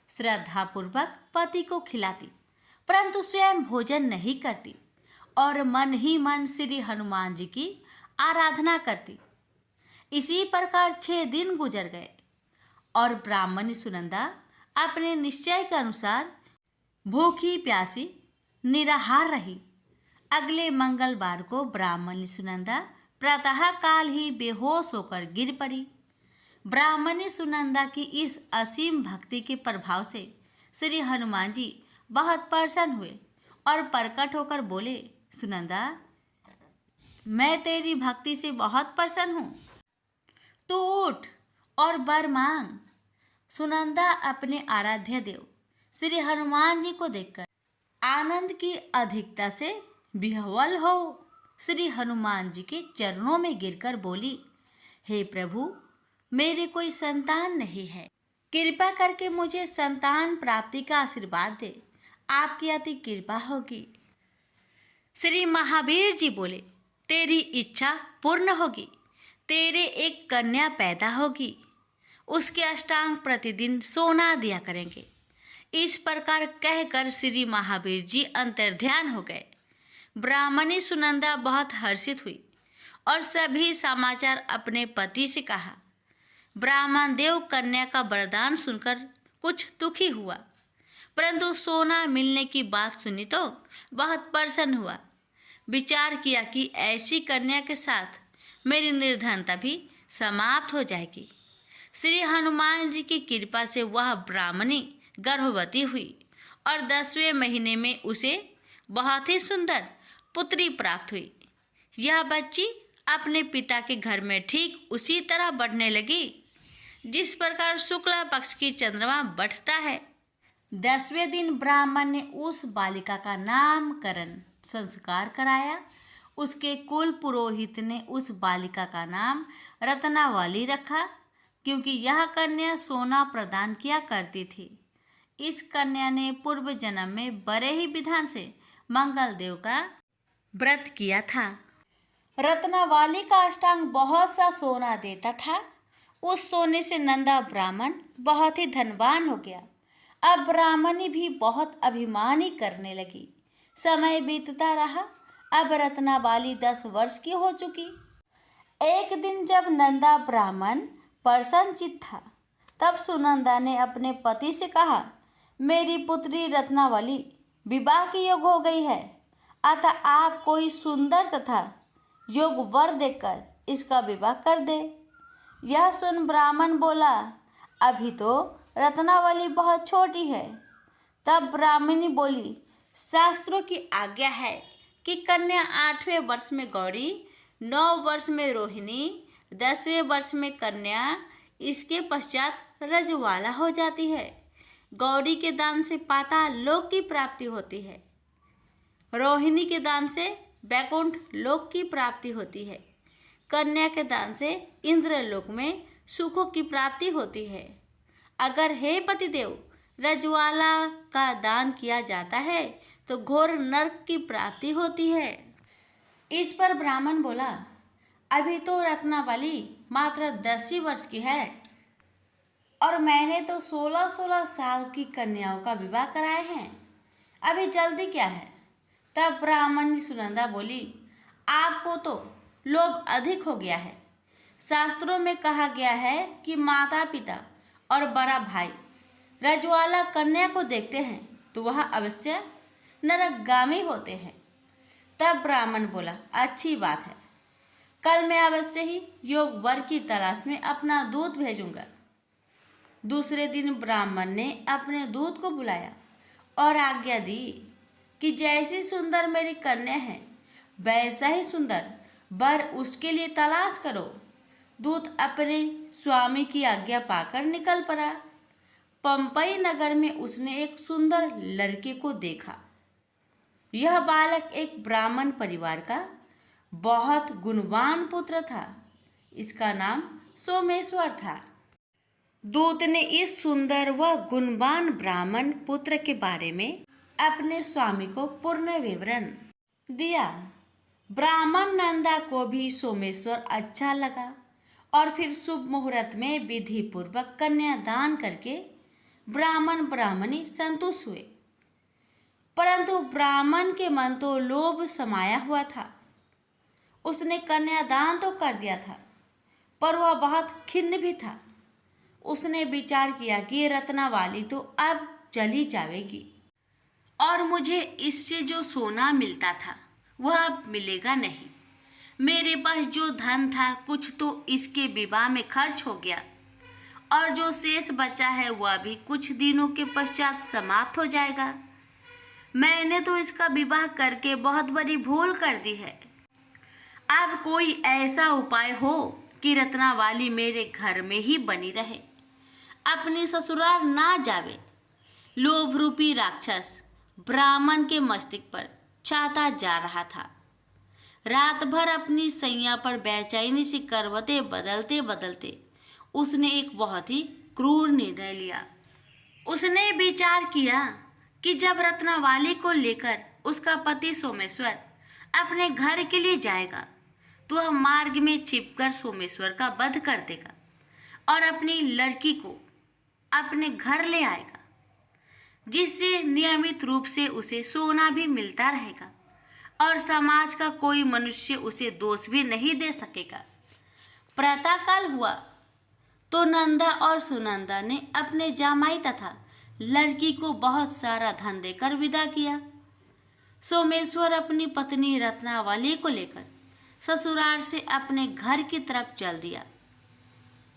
श्रद्धापूर्वक पति को खिलाती, परंतु स्वयं भोजन नहीं करती और मन ही मन श्री हनुमान जी की आराधना करती। इसी प्रकार 6 दिन गुजर गए और ब्राह्मणी सुनंदा अपने निश्चय के अनुसार भूखी प्यासी निराहार रही। अगले मंगलवार को ब्राह्मणी सुनंदा प्रातः काल ही बेहोश होकर गिर पड़ी। ब्राह्मणी सुनंदा की इस असीम भक्ति के प्रभाव से श्री हनुमान जी बहुत प्रसन्न हुए और प्रकट होकर बोले, सुनंदा, मैं तेरी भक्ति से बहुत प्रसन्न हूँ, तू उठ और वर मांग। सुनंदा अपने आराध्य देव श्री हनुमान जी को देखकर आनंद की अधिकता से विह्वल हो श्री हनुमान जी के चरणों में गिरकर बोली, हे प्रभु, मेरे कोई संतान नहीं है, कृपा करके मुझे संतान प्राप्ति का आशीर्वाद दे, आपकी अति कृपा होगी। श्री महावीर जी बोले, तेरी इच्छा पूर्ण होगी, तेरे एक कन्या पैदा होगी, उसके अष्टांग प्रतिदिन सोना दिया करेंगे। इस प्रकार कहकर श्री महावीर जी अंतर्ध्यान हो गए। ब्राह्मणी सुनंदा बहुत हर्षित हुई और सभी समाचार अपने पति से कहा। ब्राह्मण देव कन्या का वरदान सुनकर कुछ दुखी हुआ, परंतु सोना मिलने की बात सुनी तो बहुत प्रसन्न हुआ। विचार किया कि ऐसी कन्या के साथ मेरी निर्धनता भी समाप्त हो जाएगी। श्री हनुमान जी की कृपा से वह ब्राह्मणी गर्भवती हुई और 10वें महीने में उसे बहुत ही सुंदर पुत्री प्राप्त हुई। यह बच्ची अपने पिता के घर में ठीक उसी तरह बढ़ने लगी जिस प्रकार शुक्ला पक्ष की चंद्रमा बढ़ता है। 10वें दिन ब्राह्मण ने उस बालिका का नामकरण संस्कार कराया। उसके कुल पुरोहित ने उस बालिका का नाम रत्नावली रखा, क्योंकि यह कन्या सोना प्रदान किया करती थी। इस कन्या ने पूर्व जन्म में बड़े ही विधान से मंगल देव का व्रत किया था। रत्नावली का अष्टांग बहुत सा सोना देता था। उस सोने से नंदा ब्राह्मण बहुत ही धनवान हो गया। अब ब्राह्मणी भी बहुत अभिमानी करने लगी। समय बीतता रहा। अब रत्नावली 10 वर्ष की हो चुकी। एक दिन जब नंदा ब्राह्मण प्रसन्नचित्त था, तब सुनंदा ने अपने पति से कहा, मेरी पुत्री रत्नावली विवाह के योग हो गई है, अतः आप कोई सुंदर तथा योग वर देकर इसका विवाह कर दे। यह सुन ब्राह्मण बोला, अभी तो रत्नावली बहुत छोटी है। तब ब्राह्मणी बोली, शास्त्रों की आज्ञा है कि कन्या 8वें वर्ष में गौरी, 9 वर्ष में रोहिणी, 10वें वर्ष में कन्या, इसके पश्चात रजवाला हो जाती है। गौरी के दान से पाताल लोक की प्राप्ति होती है, रोहिणी के दान से वैकुंठ लोक की प्राप्ति होती है, कन्या के दान से इंद्रलोक में सुखों की प्राप्ति होती है। अगर हे पतिदेव रजवाला का दान किया जाता है तो घोर नरक की प्राप्ति होती है। इस पर ब्राह्मण बोला, अभी तो रत्नावली मात्र 10 ही वर्ष की है और मैंने तो 16-16 साल की कन्याओं का विवाह कराए हैं, अभी जल्दी क्या है। तब ब्राह्मणी सुनंदा बोली, आपको तो लोभ अधिक हो गया है। शास्त्रों में कहा गया है कि माता पिता और बड़ा भाई रजवाला कन्या को देखते हैं तो वह अवश्य नरकगामी होते हैं। तब ब्राह्मण बोला, अच्छी बात है, कल मैं अवश्य ही योग वर की तलाश में अपना दूत भेजूंगा। दूसरे दिन ब्राह्मण ने अपने दूत को बुलाया और आज्ञा दी कि जैसी सुंदर मेरी कन्या है वैसा ही सुंदर वर उसके लिए तलाश करो। दूत अपने स्वामी की आज्ञा पाकर निकल पड़ा। पंपई नगर में उसने एक सुंदर लड़के को देखा। यह बालक एक ब्राह्मण परिवार का बहुत गुणवान पुत्र था। इसका नाम सोमेश्वर था। दूत ने इस सुंदर व गुणवान ब्राह्मण पुत्र के बारे में अपने स्वामी को पूर्ण विवरण दिया। ब्राह्मण नंदा को भी सोमेश्वर अच्छा लगा और फिर शुभ मुहूर्त में विधि पूर्वक कन्यादान करके ब्राह्मण ब्राह्मणी संतुष्ट हुए। परंतु ब्राह्मण के मन तो लोभ समाया हुआ था। उसने कन्यादान तो कर दिया था पर वह बहुत खिन्न भी था। उसने विचार किया कि रत्नावली तो अब चली जाएगी और मुझे इससे जो सोना मिलता था वह अब मिलेगा नहीं। मेरे पास जो धन था कुछ तो इसके विवाह में खर्च हो गया और जो शेष बचा है वह भी कुछ दिनों के पश्चात समाप्त हो जाएगा। मैंने तो इसका विवाह करके बहुत बड़ी भूल कर दी है। अब कोई ऐसा उपाय हो कि रत्नावली मेरे घर में ही बनी रहे, अपनी ससुराल ना जावे। लोभ रूपी राक्षस ब्राह्मण के मस्तिष्क पर छाता जा रहा था। रात भर अपनी सैया पर बेचैनी से करवटें बदलते बदलते उसने एक बहुत ही क्रूर निर्णय लिया। उसने विचार किया कि जब रत्नावली को लेकर उसका पति सोमेश्वर अपने घर के लिए जाएगा तो वह मार्ग में छिपकर सोमेश्वर का वध कर देगा और अपनी लड़की को अपने घर ले आएगा, जिससे नियमित रूप से उसे सोना भी मिलता रहेगा और समाज का कोई मनुष्य उसे दोष भी नहीं दे सकेगा। प्रातःकाल हुआ तो नंदा और सुनंदा ने अपने जामाई तथा लड़की को बहुत सारा धन देकर विदा किया। सोमेश्वर अपनी पत्नी रत्नावली को लेकर ससुराल से अपने घर की तरफ चल दिया।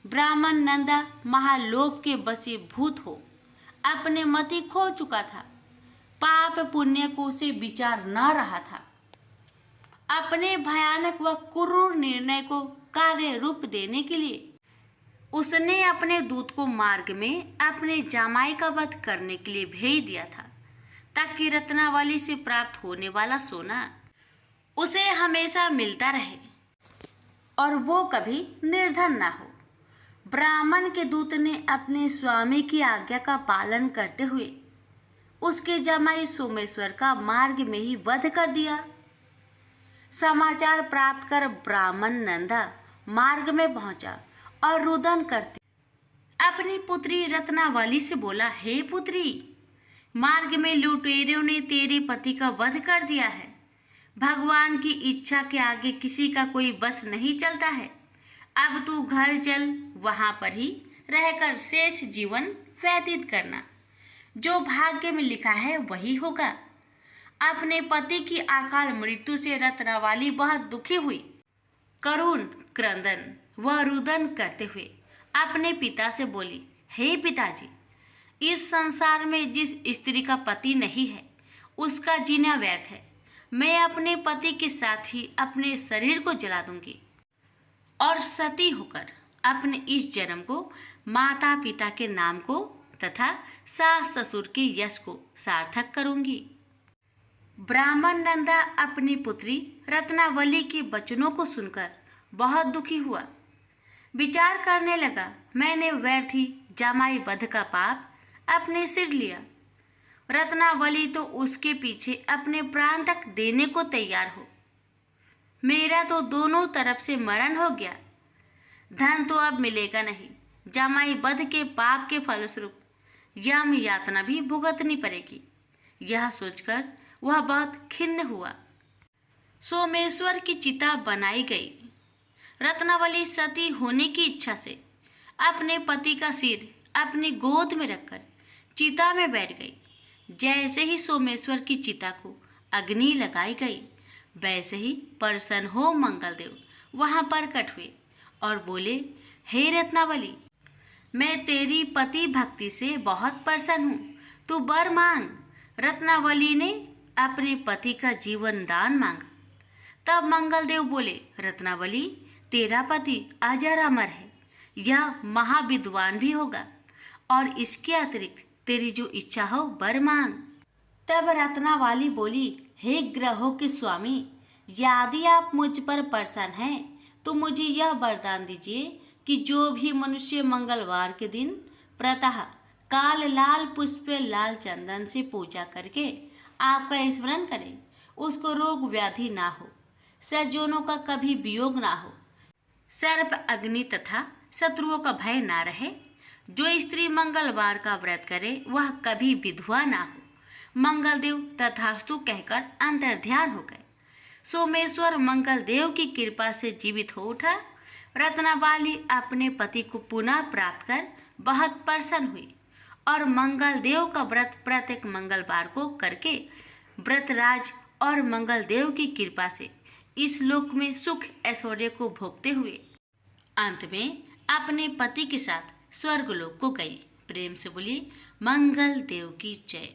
ब्राह्मण नंदा महालोभ के वशीभूत हो अपने मति खो चुका था। पाप पुण्य को उसे विचार न रहा था। अपने भयानक व क्रूर निर्णय को कार्य रूप देने के लिए उसने अपने दूत को मार्ग में अपने जामाई का वध करने के लिए भेज दिया था, ताकि रत्नावली से प्राप्त होने वाला सोना उसे हमेशा मिलता रहे और वो कभी निर्धन ना हो। ब्राह्मण के दूत ने अपने स्वामी की आज्ञा का पालन करते हुए उसके जमाई सोमेश्वर का मार्ग में ही वध कर दिया। समाचार प्राप्त कर ब्राह्मण नंदा मार्ग में पहुंचा और रुदन करती अपनी पुत्री रत्नावली से बोला, हे पुत्री, मार्ग में लुटेरों ने तेरे पति का वध कर दिया है। भगवान की इच्छा के आगे किसी का कोई बस नहीं चलता है। अब तू घर चल, वहां पर ही रहकर शेष जीवन व्यतीत करना। जो भाग्य में लिखा है वही होगा। अपने पति की अकाल मृत्यु से रत्नावली बहुत दुखी हुई। करुण क्रंदन व रुदन करते हुए अपने पिता से बोली, हे पिताजी, इस संसार में जिस स्त्री का पति नहीं है उसका जीना व्यर्थ है। मैं अपने पति के साथ ही अपने शरीर को जला दूंगी और सती होकर अपने इस जन्म को माता पिता के नाम को तथा सास ससुर के यश को सार्थक करूंगी। ब्राह्मण नंदा अपनी पुत्री रत्नावली के वचनों को सुनकर बहुत दुखी हुआ। विचार करने लगा, मैंने व्यर्थ ही जमाई वध का पाप अपने सिर लिया। रत्नावली तो उसके पीछे अपने प्राण तक देने को तैयार हो। मेरा तो दोनों तरफ से मरण हो गया। धन तो अब मिलेगा नहीं। जमाई वध के पाप के फलस्वरूप यम यातना भी भुगतनी पड़ेगी। यह सोचकर वह बहुत खिन्न हुआ। सोमेश्वर की चिता बनाई गई। रत्नावली सती होने की इच्छा से अपने पति का सिर अपनी गोद में रखकर चिता में बैठ गई। जैसे ही सोमेश्वर की चिता को अग्नि लगाई गई, वैसे ही प्रसन्न हो मंगलदेव वहां प्रकट हुए और बोले, हे रत्नावली, मैं तेरी पति भक्ति से बहुत प्रसन्न हूँ, तू वर मांग। रत्नावली ने अपने पति का जीवन दान मांगा। तब मंगलदेव बोले, रत्नावली, तेरा पति अजर अमर है, यह महाविद्वान भी होगा, और इसके अतिरिक्त तेरी जो इच्छा हो वर मांग। तब रत्नावली बोली, हे ग्रहों के स्वामी, यदि आप मुझ पर प्रसन्न हैं तो मुझे यह वरदान दीजिए कि जो भी मनुष्य मंगलवार के दिन प्रातः काल लाल पुष्प लाल चंदन से पूजा करके आपका स्मरण करे, उसको रोग व्याधि ना हो, सज्जनों का कभी वियोग ना हो, सर्प अग्नि तथा शत्रुओं का भय ना रहे। जो स्त्री मंगलवार का व्रत करे वह कभी विधवा ना हो। मंगलदेव तथास्तु कहकर अंतर्ध्यान हो गए। सोमेश्वर मंगलदेव की कृपा से जीवित हो उठा। रत्नावली अपने पति को पुनः प्राप्त कर बहुत प्रसन्न हुई और मंगलदेव का व्रत प्रत्येक मंगलवार को करके व्रतराज और मंगलदेव की कृपा से इस लोक में सुख ऐश्वर्य को भोगते हुए अंत में अपने पति के साथ स्वर्गलोक को गई। प्रेम से बोलिए मंगल देव की जय।